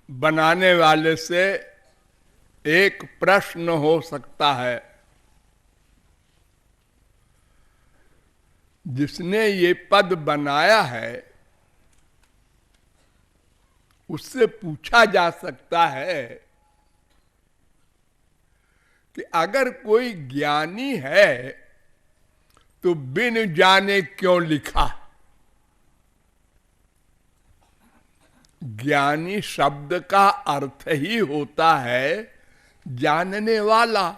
बनाने वाले से एक प्रश्न हो सकता है, जिसने ये पद बनाया है उससे पूछा जा सकता है कि अगर कोई ज्ञानी है तो बिन जाने क्यों लिखा। ज्ञानी शब्द का अर्थ ही होता है जानने वाला।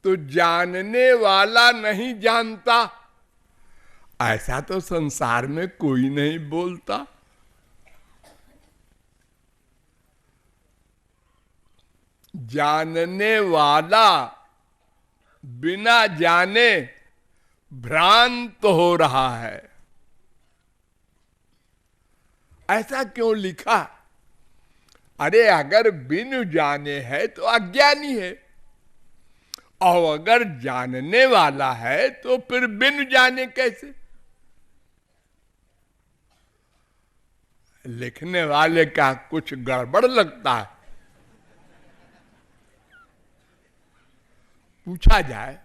तो जानने वाला नहीं जानता, ऐसा तो संसार में कोई नहीं बोलता। जानने वाला बिना जाने भ्रांत हो रहा है, ऐसा क्यों लिखा? अरे अगर बिन जाने है तो अज्ञानी है, और अगर जानने वाला है तो फिर बिन जाने कैसे? लिखने वाले का कुछ गड़बड़ लगता है। पूछा जाए,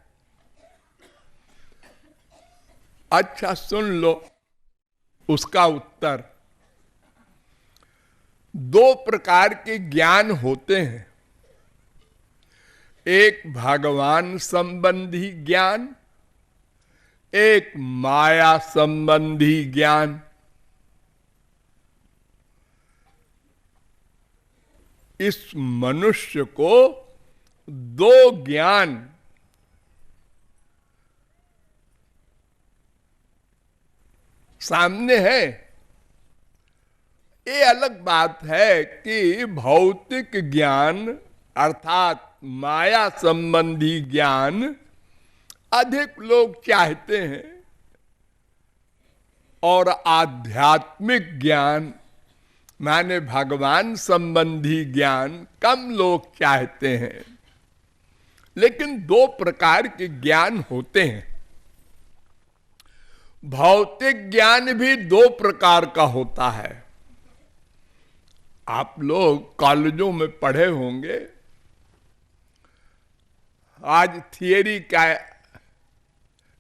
अच्छा सुन लो उसका उत्तर। दो प्रकार के ज्ञान होते हैं, एक भगवान संबंधी ज्ञान, एक माया संबंधी ज्ञान। इस मनुष्य को दो ज्ञान सामने है। ये अलग बात है कि भौतिक ज्ञान अर्थात माया संबंधी ज्ञान अधिक लोग चाहते हैं और आध्यात्मिक ज्ञान माने भगवान संबंधी ज्ञान कम लोग चाहते हैं। लेकिन दो प्रकार के ज्ञान होते हैं। भौतिक ज्ञान भी दो प्रकार का होता है। आप लोग कॉलेजों में पढ़े होंगे, आज थियरी का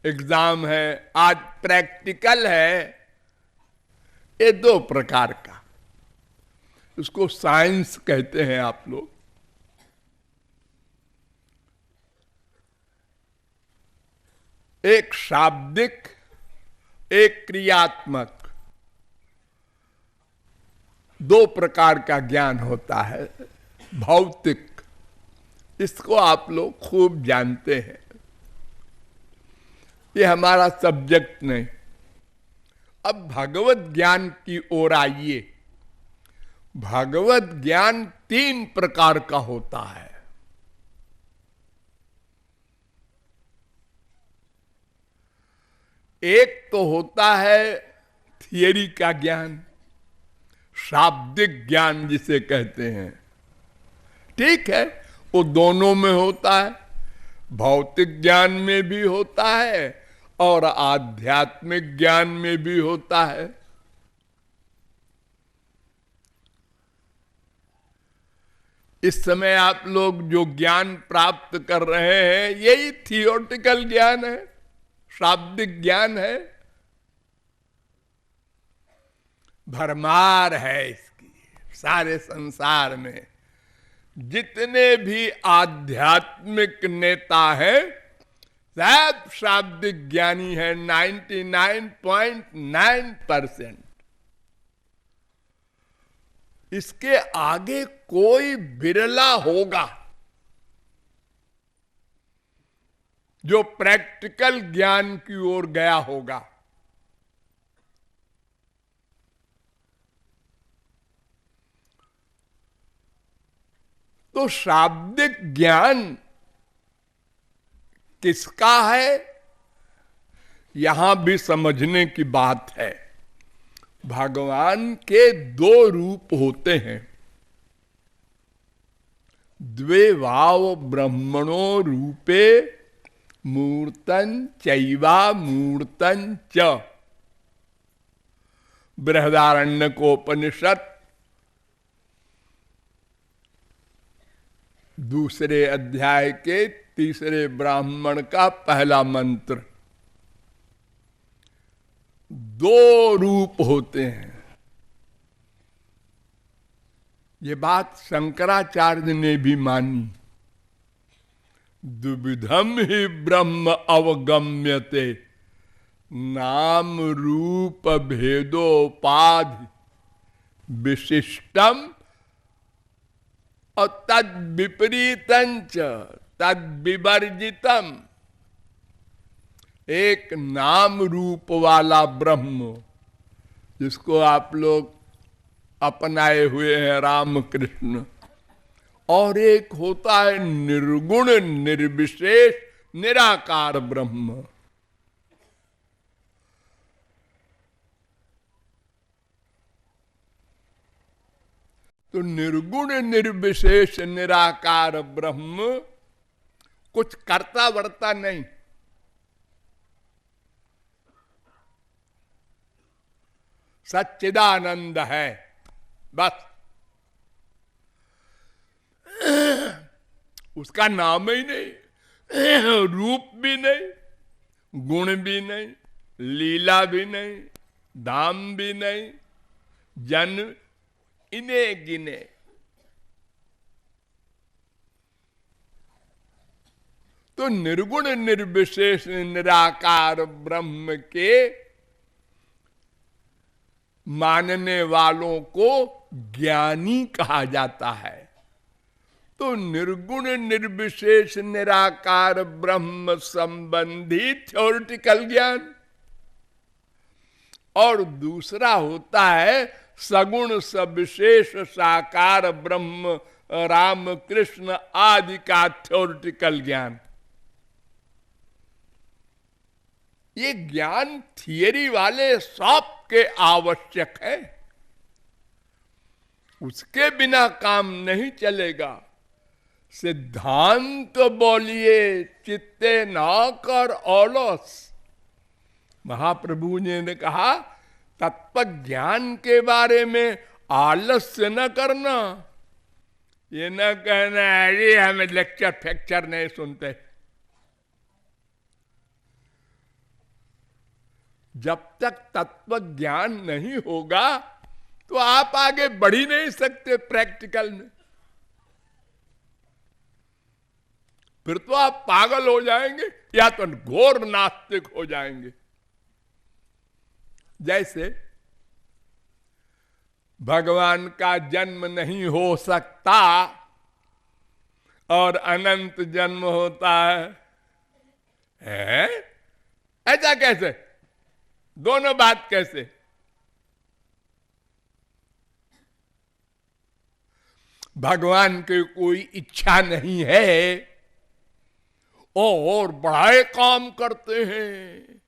एग्जाम है, आज प्रैक्टिकल है। ये दो प्रकार का, उसको साइंस कहते हैं आप लोग। एक शाब्दिक, एक क्रियात्मक, दो प्रकार का ज्ञान होता है भौतिक। इसको आप लोग खूब जानते हैं, ये हमारा सब्जेक्ट नहीं। अब भगवत ज्ञान की ओर आइए। भगवत ज्ञान तीन प्रकार का होता है। एक तो होता है थियरी का ज्ञान, शाब्दिक ज्ञान जिसे कहते हैं। ठीक है, वो दोनों में होता है, भौतिक ज्ञान में भी होता है और आध्यात्मिक ज्ञान में भी होता है। इस समय आप लोग जो ज्ञान प्राप्त कर रहे हैं यही थियोटिकल ज्ञान है, शाब्दिक ज्ञान है। भरमार है इसकी सारे संसार में। जितने भी आध्यात्मिक नेता हैं सब शाब्दिक ज्ञानी है, 99.9%। इसके आगे कोई बिरला होगा जो प्रैक्टिकल ज्ञान की ओर गया होगा। तो शाब्दिक ज्ञान किसका है, यहां भी समझने की बात है। भगवान के दो रूप होते हैं। द्वे वाव ब्रह्मणो रूपे मूर्तन चैवा मूर्तन च। बृहदारण्यकोपनिषद दूसरे अध्याय के तीसरे ब्राह्मण का पहला मंत्र। दो रूप होते हैं। ये बात शंकराचार्य ने भी मानी। द्विविधम ही ब्रह्म अवगम्यते, नाम रूप भेदोपाधि विशिष्टम और तद विपरीतंच तद विवर्जितम। एक नाम रूप वाला ब्रह्म जिसको आप लोग अपनाए हुए हैं रामकृष्ण, और एक होता है निर्गुण निर्विशेष निराकार ब्रह्म। तो निर्गुण निर्विशेष निराकार ब्रह्म कुछ करता वर्ता नहीं। सच्चिदानंद है बस। उसका नाम ही नहीं, रूप भी नहीं, गुण भी नहीं, लीला भी नहीं, धाम भी नहीं, जन्म इन्हें गिने। तो निर्गुण निर्विशेष निराकार ब्रह्म के मानने वालों को ज्ञानी कहा जाता है। तो निर्गुण निर्विशेष निराकार ब्रह्म संबंधी थ्योरिटिकल ज्ञान, और दूसरा होता है सगुण सविशेष साकार ब्रह्म राम कृष्ण आदि का थ्योरिटिकल ज्ञान। ये ज्ञान थियरी वाले सबके आवश्यक है, उसके बिना काम नहीं चलेगा। सिद्धांत बोलिए चित्ते ना कर औलस। महाप्रभु ने कहा तत्व ज्ञान के बारे में आलस्य न करना। ये न कहना अरे हमें लेक्चर फैक्चर नहीं सुनते। जब तक तत्व ज्ञान नहीं होगा तो आप आगे बढ़ ही नहीं सकते प्रैक्टिकल में। फिर तो आप पागल हो जाएंगे या तो घोर नास्तिक हो जाएंगे। जैसे भगवान का जन्म नहीं हो सकता और अनंत जन्म होता है? ऐसा कैसे? दोनों बात कैसे? भगवान की कोई इच्छा नहीं है और बड़े काम करते हैं,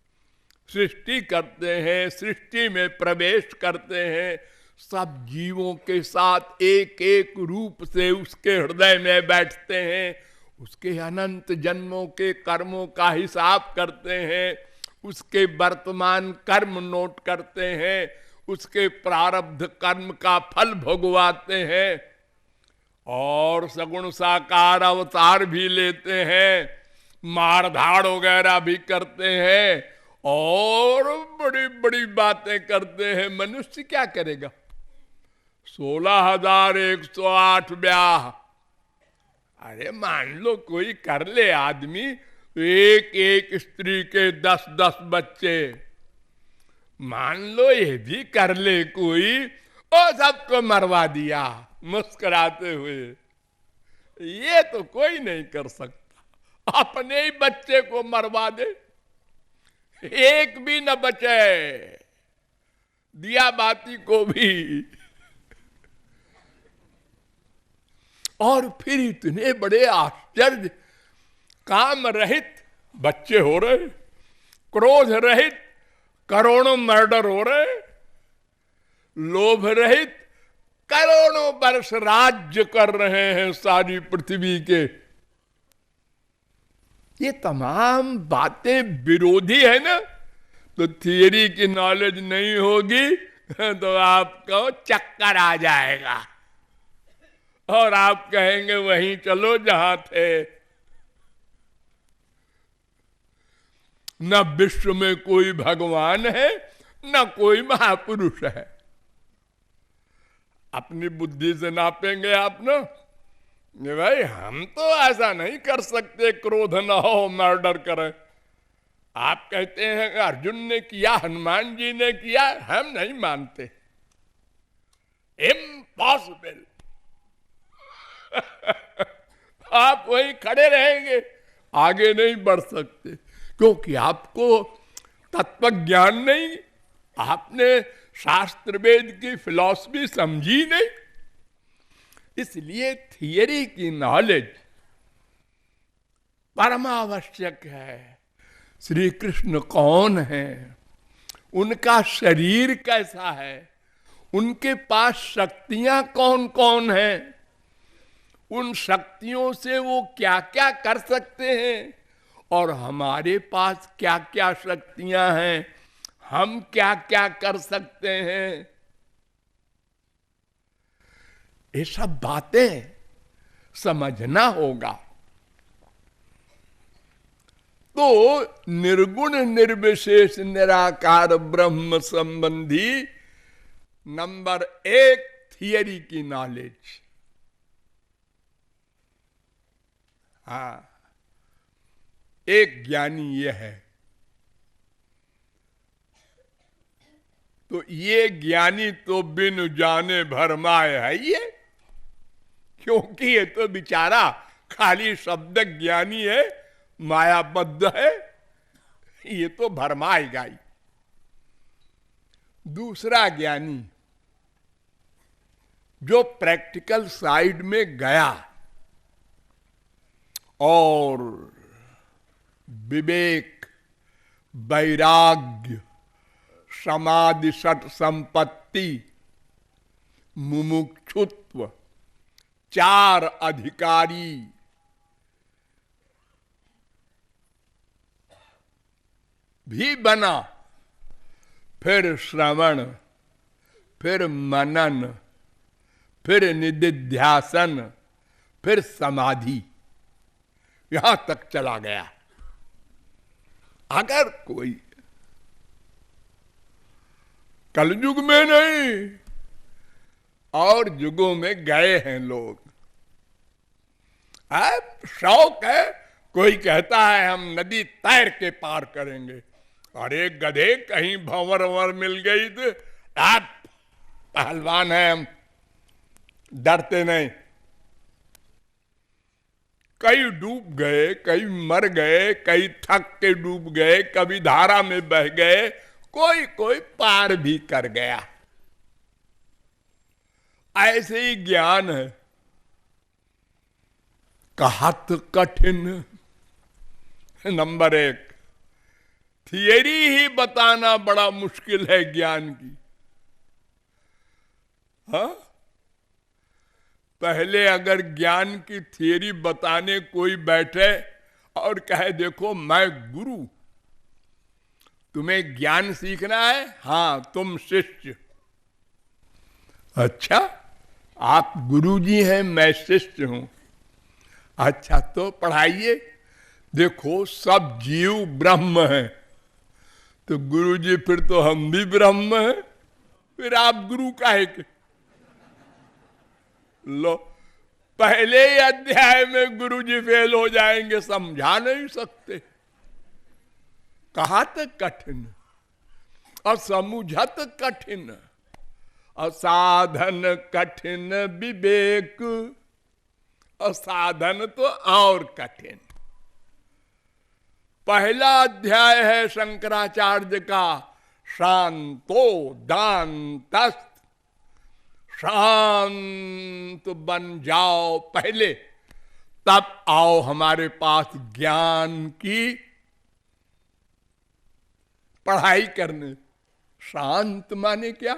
सृष्टि करते हैं, सृष्टि में प्रवेश करते हैं, सब जीवों के साथ एक एक रूप से उसके हृदय में बैठते हैं, उसके अनंत जन्मों के कर्मों का हिसाब करते हैं, उसके वर्तमान कर्म नोट करते हैं, उसके प्रारब्ध कर्म का फल भोगवाते हैं, और सगुण साकार अवतार भी लेते हैं, मारधाड़ वगैरह भी करते हैं, और बड़ी बड़ी बातें करते हैं। मनुष्य क्या करेगा? 16,108 ब्याह। अरे मान लो कोई कर ले आदमी, एक एक स्त्री के 10-10 बच्चे, मान लो ये भी कर ले कोई, और सबको मरवा दिया मुस्कुराते हुए। ये तो कोई नहीं कर सकता। अपने ही बच्चे को मरवा दे, एक भी न बचे, दिया बाती को भी। और फिर इतने बड़े आश्चर्य, काम रहित बच्चे हो रहे, क्रोध रहित करोड़ों मर्डर हो रहे, लोभ रहित करोड़ों वर्ष राज्य कर रहे हैं सारी पृथ्वी के। ये तमाम बातें विरोधी है ना। तो थियरी की नॉलेज नहीं होगी तो आपको चक्कर आ जाएगा और आप कहेंगे वहीं चलो जहां थे। न विश्व में कोई भगवान है, न कोई महापुरुष है। अपनी बुद्धि से नापेंगे आप ना, भाई हम तो ऐसा नहीं कर सकते, क्रोध न हो मर्डर करें। आप कहते हैं अर्जुन ने किया, हनुमान जी ने किया, हम नहीं मानते, इम्पॉसिबल। आप वहीं खड़े रहेंगे, आगे नहीं बढ़ सकते, क्योंकि आपको तत्व ज्ञान नहीं, आपने शास्त्र वेद की फिलॉसफी समझी नहीं। इसलिए थियरी की नॉलेज परमावश्यक है। श्री कृष्ण कौन है, उनका शरीर कैसा है, उनके पास शक्तियां कौन कौन हैं, उन शक्तियों से वो क्या क्या कर सकते हैं, और हमारे पास क्या क्या शक्तियां हैं, हम क्या क्या कर सकते हैं। ये सब बातें समझना होगा। तो निर्गुण निर्विशेष निराकार ब्रह्म संबंधी नंबर 1 थियरी की नॉलेज। हाँ, एक ज्ञानी यह है। तो ये ज्ञानी तो बिन जाने भरमाए है ये, क्योंकि ये तो बेचारा खाली शब्द ज्ञानी है, मायाबद्ध है, ये तो भरमाएगा ही। दूसरा ज्ञानी जो प्रैक्टिकल साइड में गया और विवेक, वैराग्य, समाधि, सत संपत्ति, मुमुक्षुत्व, 4 अधिकारी, भी बना, फिर श्रवण, फिर मनन, फिर निधिध्यासन, फिर समाधि, यहां तक चला गया। अगर कोई कलयुग में नहीं और युगों में गए हैं लोग, शौक है, कोई कहता है हम नदी तैर के पार करेंगे, अरे गधे कहीं भंवर वंवर मिल गई तो आप पहलवान हैं, हम डरते नहीं। कई डूब गए, कई मर गए, कई थक के डूब गए, कभी धारा में बह गए, कोई कोई पार भी कर गया। ऐसे ही ज्ञान है, कहत कठिन। नंबर 1 थियरी ही बताना बड़ा मुश्किल है ज्ञान की। हाँ, पहले अगर ज्ञान की थियरी बताने कोई बैठे और कहे देखो मैं गुरु, तुम्हें ज्ञान सीखना है, हाँ तुम शिष्य। अच्छा, आप गुरुजी हैं, मैं शिष्य हूं। अच्छा तो पढ़ाइए। देखो सब जीव ब्रह्म हैं, तो गुरुजी फिर तो हम भी ब्रह्म हैं, फिर आप गुरु काहे के? लो, पहले ही अध्याय में गुरुजी फेल हो जाएंगे, समझा नहीं सकते। कहा तक कठिन, असमुझत कठिन, असाधन कठिन विवेक, असाधन तो और कठिन। पहला अध्याय है शंकराचार्य का, शांतो दांतस्थ, शांत बन जाओ पहले, तब आओ हमारे पास ज्ञान की पढ़ाई करने। शांत माने क्या?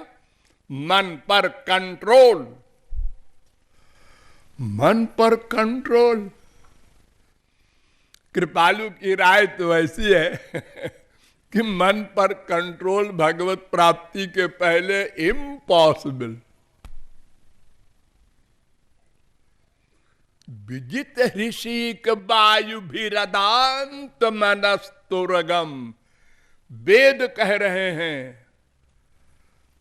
मन पर कंट्रोल, मन पर कंट्रोल। कृपालु की राय तो ऐसी है कि मन पर कंट्रोल भगवत प्राप्ति के पहले इम्पॉसिबल। विजित ऋषिक वायु भीरदांत मनस्तुरगम। वेद कह रहे हैं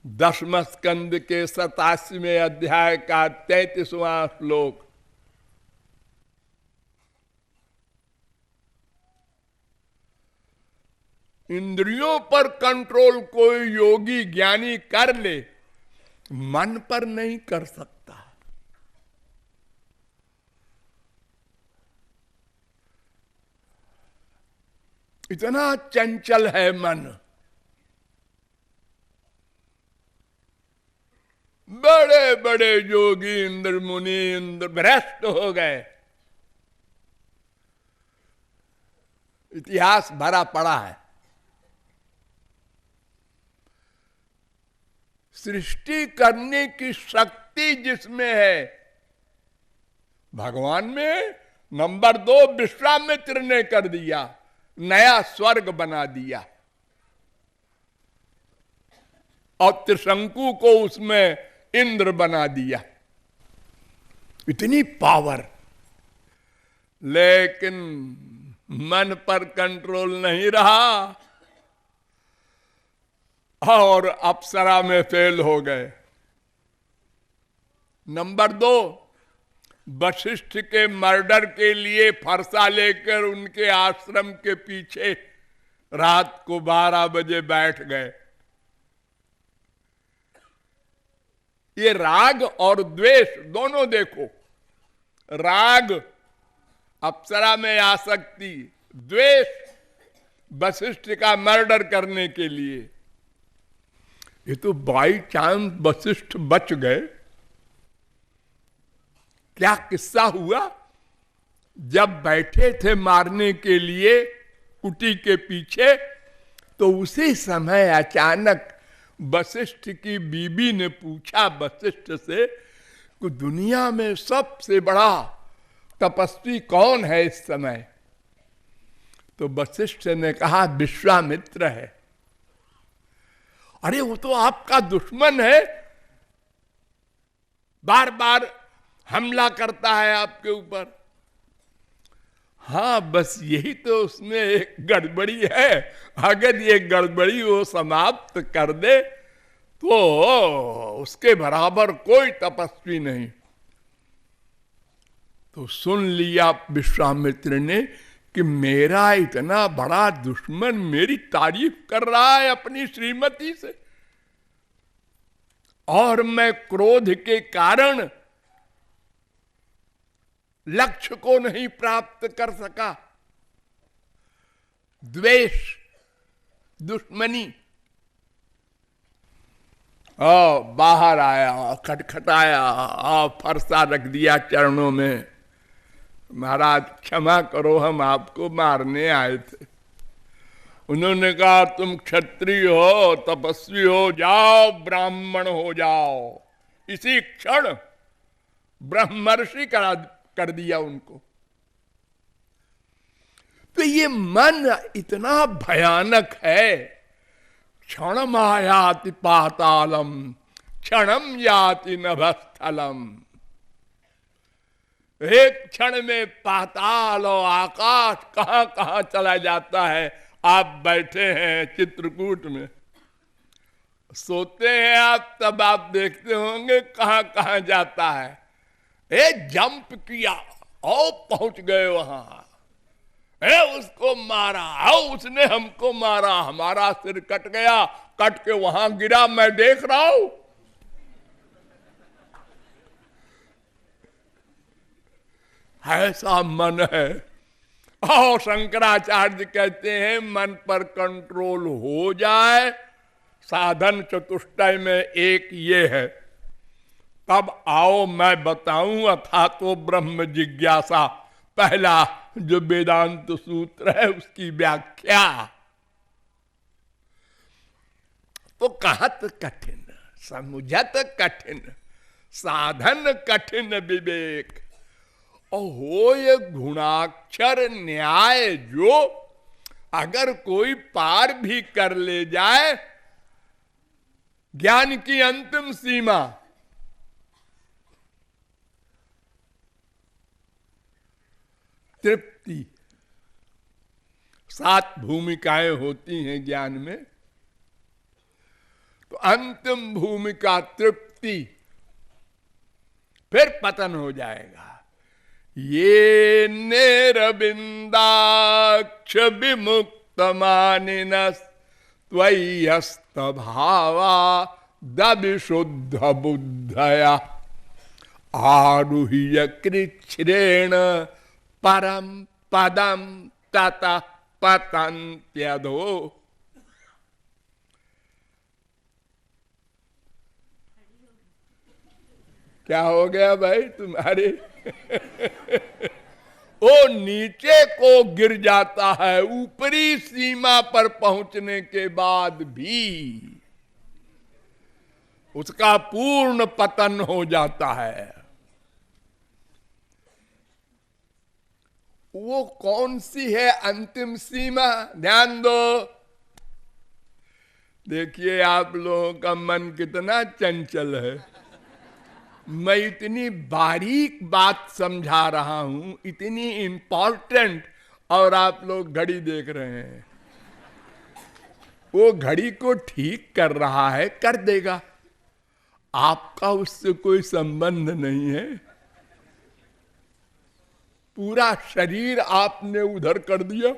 10वें स्कंद के 87वें अध्याय का 33वां श्लोक, इंद्रियों पर कंट्रोल कोई योगी ज्ञानी कर ले, मन पर नहीं कर सकता। इतना चंचल है मन। बड़े बड़े योगी इंद्र मुनि इंद्र भ्रष्ट हो गए, इतिहास भरा पड़ा है। सृष्टि करने की शक्ति जिसमें है, भगवान में। नंबर 2, विश्वामित्र ने कर दिया, नया स्वर्ग बना दिया, और त्रिशंकु को उसमें इंद्र बना दिया। इतनी पावर, लेकिन मन पर कंट्रोल नहीं रहा और अप्सरा में फेल हो गए। नंबर 2, वशिष्ठ के मर्डर के लिए फरसा लेकर उनके आश्रम के पीछे रात को 12 बजे बैठ गए। ये राग और द्वेष दोनों देखो, राग अप्सरा में आसक्ति, द्वेष वशिष्ठ का मर्डर करने के लिए। ये तो बाई चांस वशिष्ठ बच गए। क्या किस्सा हुआ, जब बैठे थे मारने के लिए कुटी के पीछे, तो उसी समय अचानक वशिष्ठ की बीबी ने पूछा वशिष्ठ से कि दुनिया में सबसे बड़ा तपस्वी कौन है इस समय? तो वशिष्ठ ने कहा विश्वामित्र है। अरे वो तो आपका दुश्मन है, बार बार हमला करता है आपके ऊपर। हाँ, बस यही तो उसमें एक गड़बड़ी है। अगर ये गड़बड़ी वो समाप्त कर दे तो उसके बराबर कोई तपस्वी नहीं। तो सुन लिया विश्वामित्र ने कि मेरा इतना बड़ा दुश्मन मेरी तारीफ कर रहा है अपनी श्रीमती से, और मैं क्रोध के कारण लक्ष्य को नहीं प्राप्त कर सका। द्वेष, दुश्मनी। बाहर आया, खटखटाया, फरसा रख दिया चरणों में। महाराज क्षमा करो, हम आपको मारने आए थे। उन्होंने कहा तुम क्षत्रिय हो, तपस्वी हो, जाओ ब्राह्मण हो जाओ। इसी क्षण ब्रह्मर्षि कर दिया उनको। तो ये मन इतना भयानक है। क्षणम आयाति पातालम, क्षणम याति नभस्थलम। एक क्षण में पाताल और आकाश कहां कहां चला जाता है। आप बैठे हैं चित्रकूट में, सोते हैं आप, तब आप देखते होंगे कहां कहां जाता है। जंप किया और पहुंच गए वहां, उसको मारा, उसने हमको मारा, हमारा सिर कट गया, कट के वहां गिरा, मैं देख रहा हूं। ऐसा मन है। और शंकराचार्य कहते हैं मन पर कंट्रोल हो जाए, साधन चतुष्टय में एक ये है। तब आओ मैं बताऊं अथा तो ब्रह्म जिज्ञासा, पहला जो वेदांत सूत्र है उसकी व्याख्या। तो कहत कठिन, समुझत कठिन, साधन कठिन विवेक। और हो ये गुणाक्षर न्याय जो अगर कोई पार भी कर ले जाए, ज्ञान की अंतिम सीमा, तृप्ति। 7 भूमिकाएं होती हैं ज्ञान में, तो अंतिम भूमिका तृप्ति, फिर पतन हो जाएगा। ये नेरबिंदाक्ष विमुक्त मानिनस त्वय्यस्त भावा दविशुद्ध बुद्धया आरुह्य कृच्छ्रेण परम पदम ततः पतन्त्यधो। क्या हो गया भाई तुम्हारे? वो नीचे को गिर जाता है, ऊपरी सीमा पर पहुंचने के बाद भी उसका पूर्ण पतन हो जाता है। वो कौन सी है अंतिम सीमा? ध्यान दो। देखिए आप लोगों का मन कितना चंचल है। मैं इतनी बारीक बात समझा रहा हूं, इतनी इंपॉर्टेंट, और आप लोग घड़ी देख रहे हैं। वो घड़ी को ठीक कर रहा है, कर देगा, आपका उससे कोई संबंध नहीं है। पूरा शरीर आपने उधर कर दिया।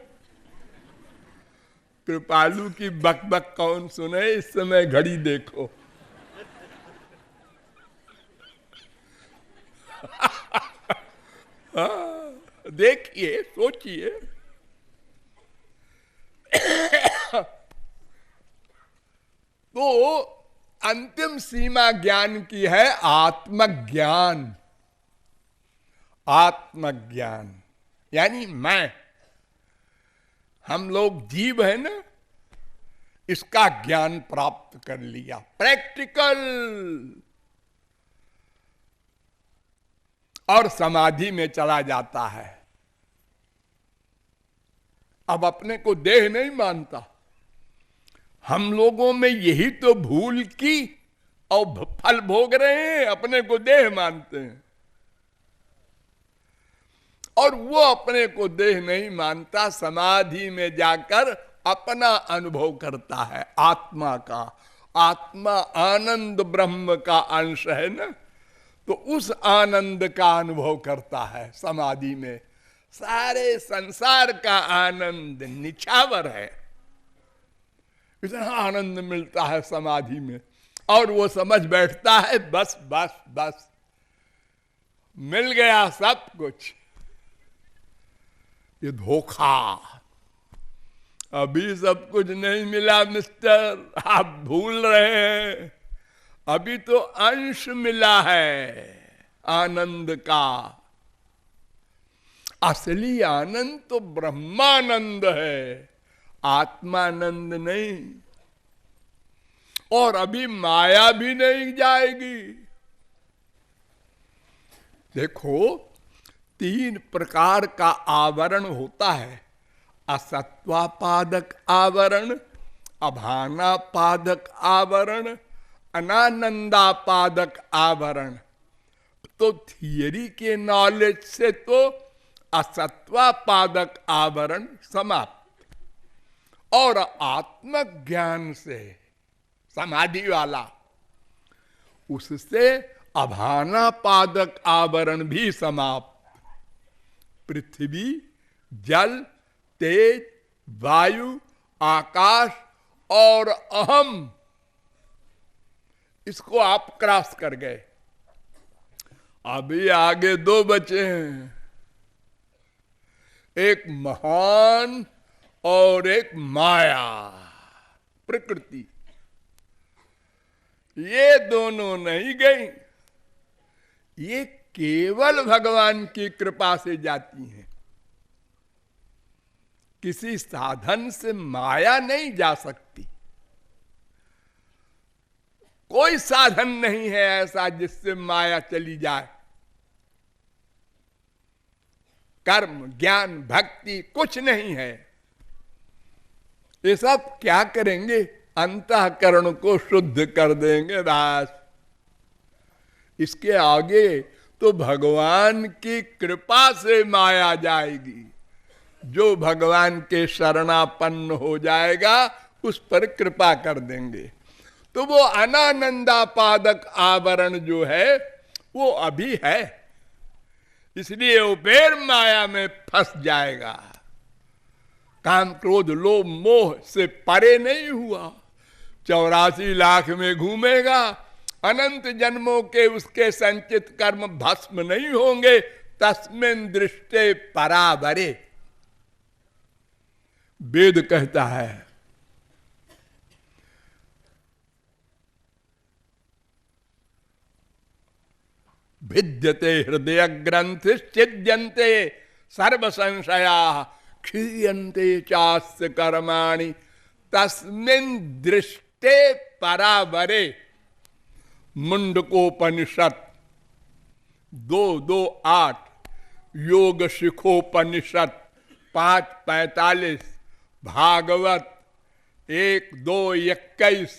कृपालु की बकबक कौन सुने? इस समय घड़ी देखो। देखिए, सोचिए। तो अंतिम सीमा ज्ञान की है आत्मज्ञान। आत्मज्ञान यानी मैं, हम लोग जीव है ना, इसका ज्ञान प्राप्त कर लिया, प्रैक्टिकल। और समाधि में चला जाता है। अब अपने को देह नहीं मानता। हम लोगों में यही तो भूल की और फल भोग रहे हैं, अपने को देह मानते हैं। और वो अपने को देह नहीं मानता, समाधि में जाकर अपना अनुभव करता है आत्मा का। आत्मा आनंद ब्रह्म का अंश है ना, तो उस आनंद का अनुभव करता है समाधि में। सारे संसार का आनंद निछावर है, इतना आनंद मिलता है समाधि में। और वो समझ बैठता है बस बस बस, मिल गया सब कुछ। ये धोखा, अभी सब कुछ नहीं मिला मिस्टर, आप भूल रहे हैं। अभी तो अंश मिला है आनंद का। असली आनंद तो ब्रह्मानंद है, आत्मानंद नहीं। और अभी माया भी नहीं जाएगी। देखो, 3 प्रकार का आवरण होता है। असत्वापादक आवरण, अभानापादक आवरण, अनानंदापादक आवरण। तो थियरी के नॉलेज से तो असत्वापादक आवरण समाप्त, और आत्मज्ञान से समाधि वाला, उससे अभानापादक आवरण भी समाप्त। पृथ्वी, जल, तेज, वायु, आकाश और अहम, इसको आप क्रॉस कर गए। अभी आगे 2 बचे हैं, एक महान और एक माया, प्रकृति। ये दोनों नहीं गई, ये केवल भगवान की कृपा से जाती हैं। किसी साधन से माया नहीं जा सकती। कोई साधन नहीं है ऐसा जिससे माया चली जाए। कर्म, ज्ञान, भक्ति कुछ नहीं है। ये सब क्या करेंगे? अंतःकरण को शुद्ध कर देंगे बस। इसके आगे तो भगवान की कृपा से माया जाएगी। जो भगवान के शरणापन्न हो जाएगा उस पर कृपा कर देंगे। तो वो अनानंदापादक आवरण जो है वो अभी है, इसलिए वो फिर माया में फंस जाएगा। काम क्रोध लोभ मोह से परे नहीं हुआ, 84 लाख में घूमेगा, अनंत जन्मों के उसके संचित कर्म भस्म नहीं होंगे। तस्मिन् दृष्टे परावरे, वेद कहता है। भिद्यते हृदय ग्रंथि छिद्यन्ते सर्व संशया क्षीयन्ते चास्य कर्माणि तस्मिन् दृष्टे परावरे। मुंडकोपनिषद 2:2:8, योग शिखोपनिषद 5:45, भागवत 1:2:21,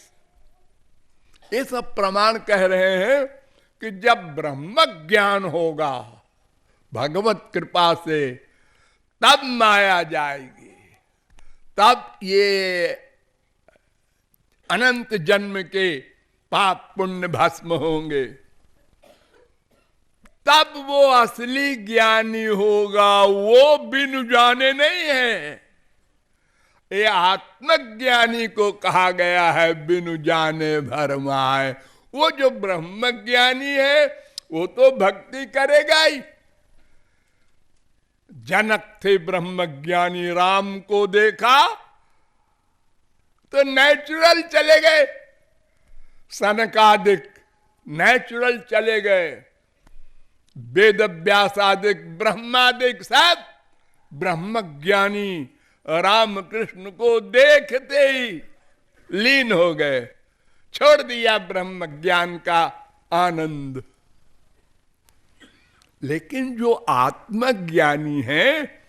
ये सब प्रमाण कह रहे हैं कि जब ब्रह्म ज्ञान होगा भगवत कृपा से, तब माया जाएगी, तब ये अनंत जन्म के पाप पुण्य भस्म होंगे, तब वो असली ज्ञानी होगा। वो बिनु जाने नहीं है। ये आत्मज्ञानी को कहा गया है बिनु जाने भरमाए। वो जो ब्रह्म ज्ञानी है वो तो भक्ति करेगा ही। जनक थे ब्रह्म ज्ञानी, राम को देखा तो नेचुरल चले गए, सनकादिक नेचुरल चले गए, वेद व्यासादिक ब्रह्मादिक सब ब्रह्म ज्ञानी राम कृष्ण को देखते ही लीन हो गए, छोड़ दिया ब्रह्म ज्ञान का आनंद। लेकिन जो आत्मज्ञानी हैं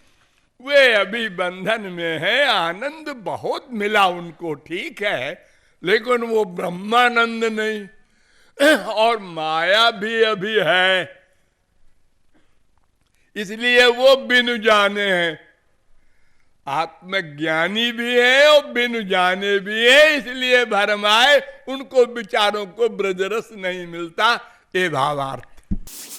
वे अभी बंधन में है। आनंद बहुत मिला उनको, ठीक है, लेकिन वो ब्रह्मानंद नहीं, और माया भी अभी है, इसलिए वो बिनु जाने हैं। आत्मज्ञानी भी है और बिनु जाने भी है, इसलिए भरमाए उनको विचारों को ब्रजरस नहीं मिलता। ये भावार्थ।